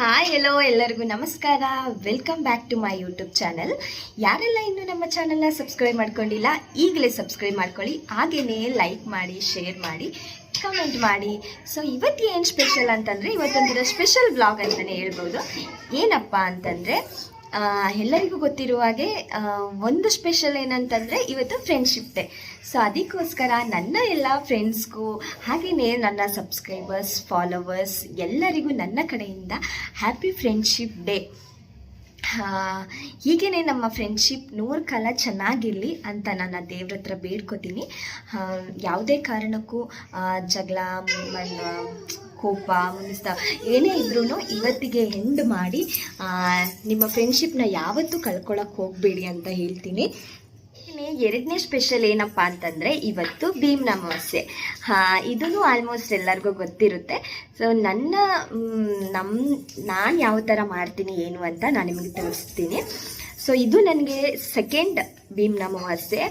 Hi hello ಎಲ್ಲರಿಗೂ ನಮಸ್ಕಾರ. Welcome back to my YouTube channel. ಯಾರೆಲ್ಲ ಇನ್ನೂ ನಮ್ಮ ಚಾನಲ್ನ ಸಬ್ಸ್ಕ್ರೈಬ್ ಮಾಡ್ಕೊಂಡಿಲ್ಲ ಈಗಲೇ ಸಬ್ಸ್ಕ್ರೈಬ್ ಮಾಡ್ಕೊಳ್ಳಿ. ಹಾಗೆಯೇ ಲೈಕ್ ಮಾಡಿ, ಶೇರ್ ಮಾಡಿ, ಕಮೆಂಟ್ ಮಾಡಿ. ಸೊ ಇವತ್ತು ಏನು ಸ್ಪೆಷಲ್ ಅಂತಂದರೆ ಇವತ್ತೊಂಥರ ಸ್ಪೆಷಲ್ ಬ್ಲಾಗ್ ಅಂತಲೇ ಹೇಳ್ಬೋದು. ಏನಪ್ಪ ಅಂತಂದರೆ ಎಲ್ಲರಿಗೂ ಗೊತ್ತಿರುವ ಹಾಗೆ ಒಂದು ಸ್ಪೆಷಲ್ ಏನಂತಂದರೆ ಇವತ್ತು ಫ್ರೆಂಡ್ಶಿಪ್ ಡೇ. ಸೊ ಅದಕ್ಕೋಸ್ಕರ ನನ್ನ ಎಲ್ಲ ಫ್ರೆಂಡ್ಸ್ಗೂ ಹಾಗೆಯೇ ನನ್ನ ಸಬ್ಸ್ಕ್ರೈಬರ್ಸ್, ಫಾಲೋವರ್ಸ್ ಎಲ್ಲರಿಗೂ ನನ್ನ ಕಡೆಯಿಂದ ಹ್ಯಾಪಿ ಫ್ರೆಂಡ್ಶಿಪ್ ಡೇ. ಹೀಗೇ ನಮ್ಮ ಫ್ರೆಂಡ್ಶಿಪ್ 100 ಕಾಲ ಚೆನ್ನಾಗಿರಲಿ ಅಂತ ನಾನು ದೇವ್ರ ಹತ್ರ ಬೇಡ್ಕೋತೀನಿ. ಯಾವುದೇ ಕಾರಣಕ್ಕೂ ಜಗಳ, ಕೋಪ, ಮುನಿಸ್ತಾ ಏನೇ ಇದ್ರೂ ಇವತ್ತಿಗೆ ಎಂಡ್ ಮಾಡಿ ನಿಮ್ಮ ಫ್ರೆಂಡ್ಶಿಪ್ನ ಯಾವತ್ತೂ ಕಳ್ಕೊಳ್ಳೋಕೆ ಹೋಗಬೇಡಿ ಅಂತ ಹೇಳ್ತೀನಿ. ಎರಡನೇ ಸ್ಪೆಷಲ್ ಏನಪ್ಪ ಅಂತಂದರೆ ಇವತ್ತು ಭೀಮ್ನ ಅಮಾವಾಸ್ಯೆ. ಇದೂ ಆಲ್ಮೋಸ್ಟ್ ಎಲ್ಲರಿಗೂ ಗೊತ್ತಿರುತ್ತೆ. ಸೊ ನಾನು ಯಾವ ಥರ ಮಾಡ್ತೀನಿ ಏನು ಅಂತ ನಾನು ನಿಮಗೆ ತಿಳಿಸ್ತೀನಿ. ಸೊ ಇದು ನನಗೆ ಸೆಕೆಂಡ್ ಭೀಮ್ನ ಅಮಾವಾಸ್ಯೆ.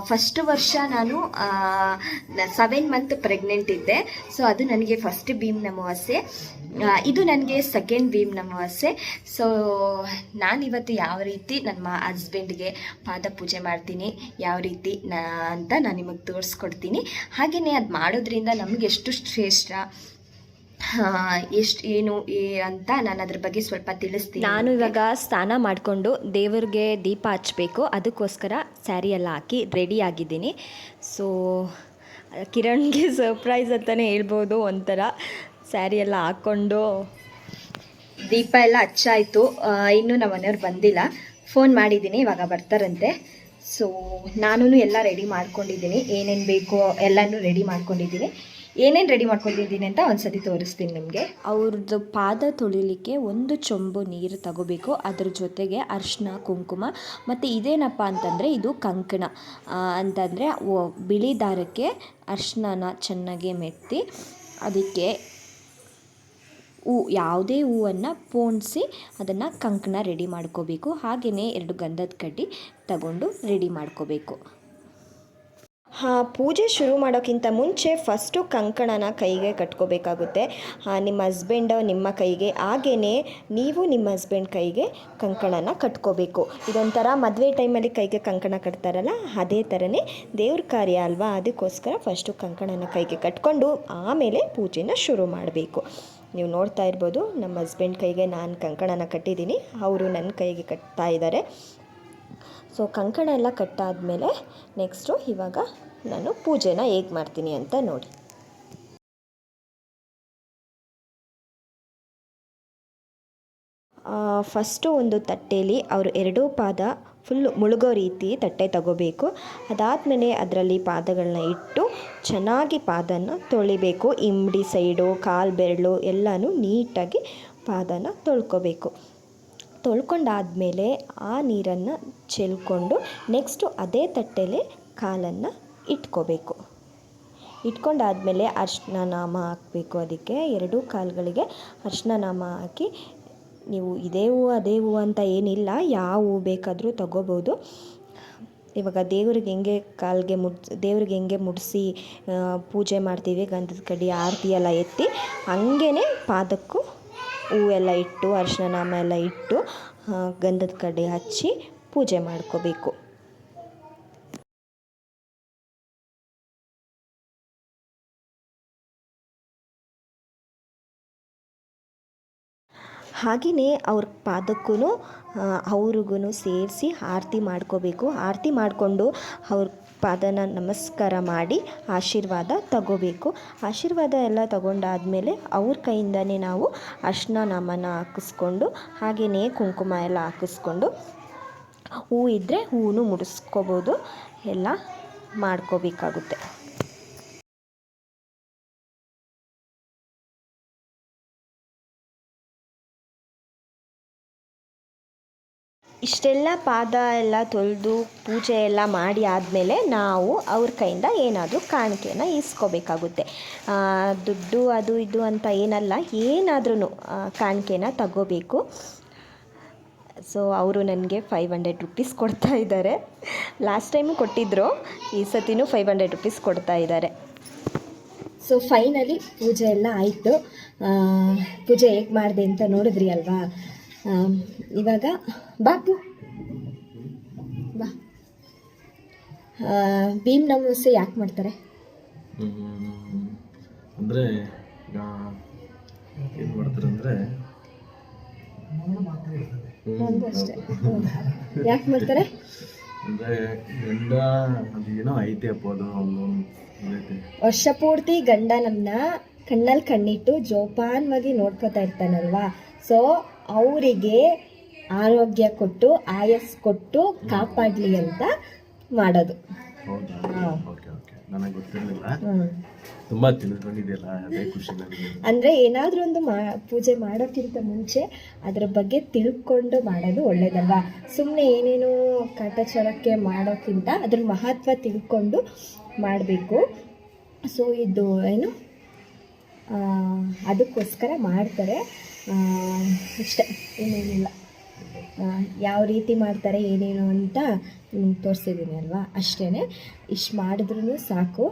ಫಸ್ಟ್ ವರ್ಷ ನಾನು 7 ಮಂತ್ ಪ್ರೆಗ್ನೆಂಟ್ ಇದ್ದೆ. ಸೊ ಅದು ನನಗೆ ಫಸ್ಟ್ ಭೀಮ್ನ ಅಮಾವಾಸ್ಯೆ. ಇದು ನನಗೆ ಸೆಕೆಂಡ್ ಭೀಮ್ನ ಅಮಾವಾಸ್ಯೆ. ಸೊ ನಾನಿವತ್ತು ಯಾವ ರೀತಿ ನಮ್ಮ ಹಸ್ಬೆಂಡ್ಗೆ ಪಾದ ಪೂಜೆ ಮಾಡ್ತೀನಿ ಯಾವ ರೀತಿ ಅಂತ ನಾನು ನಿಮಗೆ ತೋರಿಸ್ಕೊಡ್ತೀನಿ. ಹಾಗೆಯೇ ಅದು ಮಾಡೋದ್ರಿಂದ ನಮಗೆ ಎಷ್ಟು ಶ್ರೇಷ್ಠ, ಎಷ್ಟು ಏನು ಅಂತ ನಾನು ಅದ್ರ ಬಗ್ಗೆ ಸ್ವಲ್ಪ ತಿಳಿಸ್ತೀನಿ. ನಾನು ಇವಾಗ ಸ್ನಾನ ಮಾಡಿಕೊಂಡು ದೇವರಿಗೆ ದೀಪ ಹಚ್ಚಬೇಕು. ಅದಕ್ಕೋಸ್ಕರ ಸ್ಯಾರಿ ಎಲ್ಲ ಹಾಕಿ ರೆಡಿ ಆಗಿದ್ದೀನಿ. ಸೊ ಕಿರಣ್ಗೆ ಸರ್ಪ್ರೈಸ್ ಅಂತಲೇ ಹೇಳ್ಬೋದು. ಒಂಥರ ಸ್ಯಾರಿ ಎಲ್ಲ ಹಾಕ್ಕೊಂಡು ದೀಪ ಎಲ್ಲ ಹಚ್ಚಾಯಿತು. ಇನ್ನೂ ನಮ್ಮ ಮನೆಯವ್ರು ಬಂದಿಲ್ಲ. ಫೋನ್ ಮಾಡಿದ್ದೀನಿ, ಇವಾಗ ಬರ್ತಾರಂತೆ. ಸೊ ನಾನು ಎಲ್ಲ ರೆಡಿ ಮಾಡ್ಕೊಂಡಿದ್ದೀನಿ. ಏನೇನು ಬೇಕೋ ಎಲ್ಲನೂ ರೆಡಿ ಮಾಡ್ಕೊಂಡಿದ್ದೀನಿ. ಏನೇನು ರೆಡಿ ಮಾಡ್ಕೊಂಡಿದ್ದೀನಿ ಅಂತ ಒಂದ್ಸತಿ ತೋರಿಸ್ತೀನಿ ನಿಮಗೆ. ಅವ್ರದ್ದು ಪಾದ ತೊಳಿಲಿಕ್ಕೆ 1 ಚೊಂಬು ನೀರು ತಗೋಬೇಕು. ಅದ್ರ ಜೊತೆಗೆ ಅರಿಶಿನ, ಕುಂಕುಮ ಮತ್ತು ಇದೇನಪ್ಪ ಅಂತಂದರೆ ಇದು ಕಂಕಣ ಅಂತಂದರೆ ಬಿಳಿ ದಾರಕ್ಕೆ ಅರಿಶಿನ ಚೆನ್ನಾಗಿ ಮೆತ್ತಿ ಅದಕ್ಕೆ ಯಾವುದೇ ಹೂವನ್ನು ಪೋಣಿಸಿ ಅದನ್ನು ಕಂಕಣ ರೆಡಿ ಮಾಡ್ಕೋಬೇಕು. ಹಾಗೆಯೇ 2 ಗಂಧದ ಕಡ್ಡಿ ತಗೊಂಡು ರೆಡಿ ಮಾಡ್ಕೋಬೇಕು. ಪೂಜೆ ಶುರು ಮಾಡೋಕ್ಕಿಂತ ಮುಂಚೆ ಫಸ್ಟು ಕಂಕಣನ ಕೈಗೆ ಕಟ್ಕೋಬೇಕಾಗುತ್ತೆ. ನಿಮ್ಮ ಹಸ್ಬೆಂಡ್ ನಿಮ್ಮ ಕೈಗೆ, ಹಾಗೆಯೇ ನೀವು ನಿಮ್ಮ ಹಸ್ಬೆಂಡ್ ಕೈಗೆ ಕಂಕಣನ ಕಟ್ಕೋಬೇಕು. ಇದೊಂಥರ ಮದುವೆ ಟೈಮಲ್ಲಿ ಕೈಗೆ ಕಂಕಣ ಕಟ್ತಾರಲ್ಲ, ಅದೇ ಥರನೇ ದೇವ್ರ ಕಾರ್ಯ ಅಲ್ವಾ, ಅದಕ್ಕೋಸ್ಕರ ಫಸ್ಟು ಕಂಕಣನ ಕೈಗೆ ಕಟ್ಕೊಂಡು ಆಮೇಲೆ ಪೂಜೆನ ಶುರು ಮಾಡಬೇಕು. ನೀವು ನೋಡ್ತಾ ಇರ್ಬೋದು, ನಮ್ಮ ಹಸ್ಬೆಂಡ್ ಕೈಗೆ ನಾನು ಕಂಕಣನ ಕಟ್ಟಿದ್ದೀನಿ, ಅವರು ನನ್ನ ಕೈಗೆ ಕಟ್ತಾ ಇದ್ದಾರೆ. ಸೊ ಕಂಕಣ ಎಲ್ಲ ಕಟ್ಟಾದಮೇಲೆ ನೆಕ್ಸ್ಟು ಇವಾಗ ನಾನು ಪೂಜೆನ ಹೇಗೆ ಮಾಡ್ತೀನಿ ಅಂತ ನೋಡಿ. ಫಸ್ಟು ಒಂದು ತಟ್ಟೆಯಲ್ಲಿ ಅವರು 2 ಪಾದ ಫುಲ್ ಮುಳುಗೋ ರೀತಿ ತಟ್ಟೆ ತಗೋಬೇಕು. ಅದಾದಮೇಲೆ ಅದರಲ್ಲಿ ಪಾದಗಳನ್ನ ಇಟ್ಟು ಚೆನ್ನಾಗಿ ಪಾದನ ತೊಳಿಬೇಕು. ಇಂಬಡಿ ಸೈಡು, ಕಾಲು ಬೆರಳು ಎಲ್ಲನೂ ನೀಟಾಗಿ ಪಾದನ ತೊಳ್ಕೊಬೇಕು. ತೊಳ್ಕೊಂಡಾದಮೇಲೆ ಆ ನೀರನ್ನು ಚೆಲ್ಕೊಂಡು ನೆಕ್ಸ್ಟು ಅದೇ ತಟ್ಟೆಲೆ ಕಾಲನ್ನು ಇಟ್ಕೋಬೇಕು. ಇಟ್ಕೊಂಡಾದಮೇಲೆ ಅರಿಶಿನ ನಾಮ ಹಾಕಬೇಕು. ಅದಕ್ಕೆ 2 ಕಾಲುಗಳಿಗೆ ಅರಿಶಿನ ನಾಮ ಹಾಕಿ, ನೀವು ಇದೇ ಹೂವು ಅದೇ ಹೂವು ಅಂತ ಏನಿಲ್ಲ, ಯಾವ ಹೂವು ಬೇಕಾದರೂ ತಗೋಬೋದು. ಇವಾಗ ದೇವ್ರಿಗೆ ಹೆಂಗೆ ಮುಡಿಸಿ ಪೂಜೆ ಮಾಡ್ತೀವಿ, ಗಂಧದ ಕಡ್ಡಿ ಆರತಿ ಎಲ್ಲ ಎತ್ತಿ, ಹಂಗೇ ಪಾದಕ್ಕೂ ಹೂವೆಲ್ಲ ಇಟ್ಟು ಅರಿಶಿನ ನಾಮ ಎಲ್ಲ ಇಟ್ಟು ಗಂಧದ ಕಡ್ಡಿ ಹಚ್ಚಿ ಪೂಜೆ ಮಾಡ್ಕೋಬೇಕು. ಹಾಗೆಯೇ ಅವ್ರ ಪಾದಕ್ಕೂ ಅವ್ರಿಗೂ ಸೇರಿಸಿ ಆರತಿ ಮಾಡ್ಕೋಬೇಕು. ಆರತಿ ಮಾಡಿಕೊಂಡು ಅವ್ರ ಪಾದನ ನಮಸ್ಕಾರ ಮಾಡಿ ಆಶೀರ್ವಾದ ತಗೋಬೇಕು. ಆಶೀರ್ವಾದ ಎಲ್ಲ ತಗೊಂಡಾದಮೇಲೆ ಅವ್ರ ಕೈಯಿಂದನೇ ನಾವು ಅರಿಶಿನ ನಾಮನ ಹಾಕಿಸ್ಕೊಂಡು, ಹಾಗೆಯೇ ಕುಂಕುಮ ಎಲ್ಲ ಹಾಕಿಸ್ಕೊಂಡು, ಹೂ ಇದ್ದರೆ ಹೂವು ಮುಡಿಸ್ಕೋಬೋದು, ಎಲ್ಲ ಮಾಡ್ಕೋಬೇಕಾಗುತ್ತೆ. ಇಷ್ಟೆಲ್ಲ ಪಾದ ಎಲ್ಲ ತೊಳೆದು ಪೂಜೆ ಎಲ್ಲ ಮಾಡಿ ಆದಮೇಲೆ ನಾವು ಅವ್ರ ಕೈಯಿಂದ ಏನಾದರೂ ಕಾಣಿಕೆನ ಇಸ್ಕೋಬೇಕಾಗುತ್ತೆ. ದುಡ್ಡು ಅದು ಇದು ಅಂತ ಏನಲ್ಲ, ಏನಾದ್ರೂ ಕಾಣಿಕೆನ ತಗೋಬೇಕು. ಸೊ ಅವರು ನನಗೆ 500 ರುಪೀಸ್ ಕೊಡ್ತಾ ಇದ್ದಾರೆ. ಲಾಸ್ಟ್ ಟೈಮು ಕೊಟ್ಟಿದ್ದರು, ಈ ಸತಿನೂ 500 ರುಪೀಸ್ ಕೊಡ್ತಾ ಇದ್ದಾರೆ. ಸೊ ಫೈನಲಿ ಪೂಜೆ ಎಲ್ಲ ಆಯಿತು. ಪೂಜೆ ಹೇಗೆ ಮಾಡಿದೆ ಅಂತ ನೋಡಿದ್ರಿ ಅಲ್ವಾ. ಇವಾಗ ಬಾಪು ಬಾ. ಭೀಮ್ ನಮಸ್ತೆ ಯಾಕೆ ಮಾಡ್ತಾರೆ? ಅಂದರೆ ಏನು ಮಾಡ್ತಾರೆ ಅಂದರೆ ನಂದು ಅಷ್ಟೇ. ಯಾಕೆ ಮಾಡ್ತಾರೆ ಅಂದರೆ ಗಂಡ ಅದೇನೋ ಐತೆ ಅಪ್ಪ ಅದು ಒಂದು ಇದೈತೆ. ವರ್ಷ ಪೂರ್ತಿ ಗಂಡ ನಮ್ಮನ್ನ ಕಣ್ಣಲ್ಲಿ ಕಣ್ಣಿಟ್ಟು ಜೋಪಾನವಾಗಿ ನೋಡ್ಕೋತಾ ಇರ್ತಾನಲ್ವಾ. ಸೊ ಅವರಿಗೆ ಆರೋಗ್ಯ ಕೊಟ್ಟು ಆಯಸ್ ಕೊಟ್ಟು ಕಾಪಾಡಲಿ ಅಂತ ಮಾಡೋದು. ಹೌದಾ? ಓಕೆ ಓಕೆ, ನನಗೆ ಗೊತ್ತಿರಲಿಲ್ಲ. ತುಂಬ ತಿಳ್ಕೊಂಡಿದೆಯಲ್ಲ, ಅದೇ ಖುಷಿ ನನಗೆ. ಅಂದರೆ ಏನಾದರೂ ಒಂದು ಪೂಜೆ ಮಾಡೋಕ್ಕಿಂತ ಮುಂಚೆ ಅದ್ರ ಬಗ್ಗೆ ತಿಳ್ಕೊಂಡು ಮಾಡೋದು ಒಳ್ಳೇದಲ್ವಾ. ಸುಮ್ಮನೆ ಏನೇನೋ ಕಾಟಾಚಾರಕ್ಕೆ ಮಾಡೋಕ್ಕಿಂತ ಅದ್ರ ಮಹತ್ವ ತಿಳ್ಕೊಂಡು ಮಾಡಬೇಕು. ಸೊ ಇದು ಏನು ಅದಕ್ಕೋಸ್ಕರ ಮಾಡ್ತಾರೆ ಅಷ್ಟೇ, ಏನೇನಿಲ್ಲ. ಯಾವ ರೀತಿ ಮಾಡ್ತಾರೆ ಏನೇನು ಅಂತ ತೋರಿಸಿದ್ದೀನಿ ಅಲ್ವಾ, ಅಷ್ಟೇ. ಇಷ್ಟು ಮಾಡಿದ್ರೂ ಸಾಕು.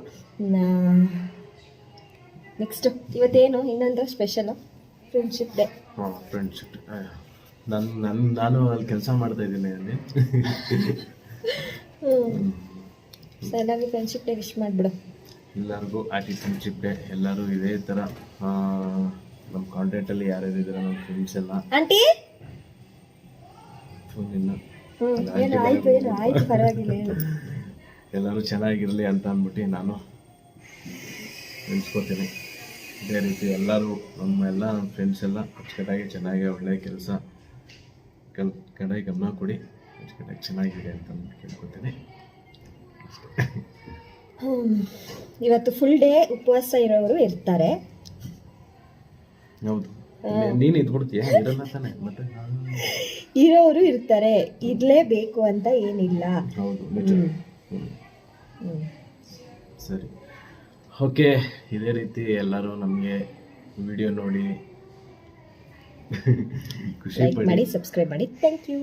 ನೆಕ್ಸ್ಟು ಇವತ್ತೇನು ಇನ್ನೊಂದು ಸ್ಪೆಷಲು ಫ್ರೆಂಡ್ಶಿಪ್ ಡೇ. ಹಾಂ, ಫ್ರೆಂಡ್ಶಿಪ್. ನಾನು ಅಲ್ಲಿ ಕೆಲಸ ಮಾಡ್ತಾ ಇದ್ದೀನಿ ಅಲ್ಲಿ. ಸಡನ್ನಾಗಿ ಫ್ರೆಂಡ್ಶಿಪ್ ಡೇ ವಿಶ್ ಮಾಡಿಬಿಡು ಎಲ್ಲರಿಗೂ. Happy friendship day. ಎಲ್ಲರೂ ಇದೇ ಥರ ನಮ್ಮ ಕಾಂಟ್ಯಾಕ್ಟಲ್ಲಿ ಯಾರ್ಯಾರು ಇದ್ದಾರೆ ನಮ್ಮ ಫ್ರೆಂಡ್ಸ್ ಎಲ್ಲ. ಆಂಟಿ ಫೋನಿಲ್ಲ, ಏನು ಆಯಿತು ಏನು ಆಯಿತು ಪರವಾಗಿಲ್ಲ ಏನು. ಎಲ್ಲರೂ ಚೆನ್ನಾಗಿರಲಿ ಅಂತ ಅಂದ್ಬಿಟ್ಟು ನಾನು ನೆನೆಸ್ಕೋತೀನಿ. ಇದೇ ರೀತಿ ಎಲ್ಲರೂ ನಮ್ಮ ಫ್ರೆಂಡ್ಸ್ ಎಲ್ಲ ಅಚ್ಚುಕಟ್ಟಾಗಿ ಚೆನ್ನಾಗಿ ಒಳ್ಳೆಯ ಕೆಲಸ ಕಡೆ ಗಮನ ಕೊಡಿ, ಅಚ್ಚುಕಟ್ಟಾಗಿ ಚೆನ್ನಾಗಿದೆ ಅಂತ ಅಂದ್ಬಿಟ್ಟು ಕೇಳ್ಕೊತೀನಿ. ಇವತ್ತು ಫುಲ್ ಡೇ ಉಪವಾಸ ಇರೋರು ಇರ್ತಾರೆ. ಹೌದು, ನೀನು ಇದ್ಬಿಡ್ತೀಯ? ಇರಲ್ಲ ತಾನೆ ಮತ್ತೆ. ಇರೋರು ಇರ್ತಾರೆ, ಇರಲೇಬೇಕು ಅಂತ ಏನಿಲ್ಲ. ಹೌದು, ನಿಜ. ಸರಿ, ಓಕೆ. ಇದೇ ರೀತಿ ಎಲ್ಲರೂ ನಮಗೆ ವಿಡಿಯೋ ನೋಡಿ ಖುಷಿ ಲೈಕ್ ಮಾಡಿ, ಸಬ್ಸ್ಕ್ರೈಬ್ ಮಾಡಿ. Thank you.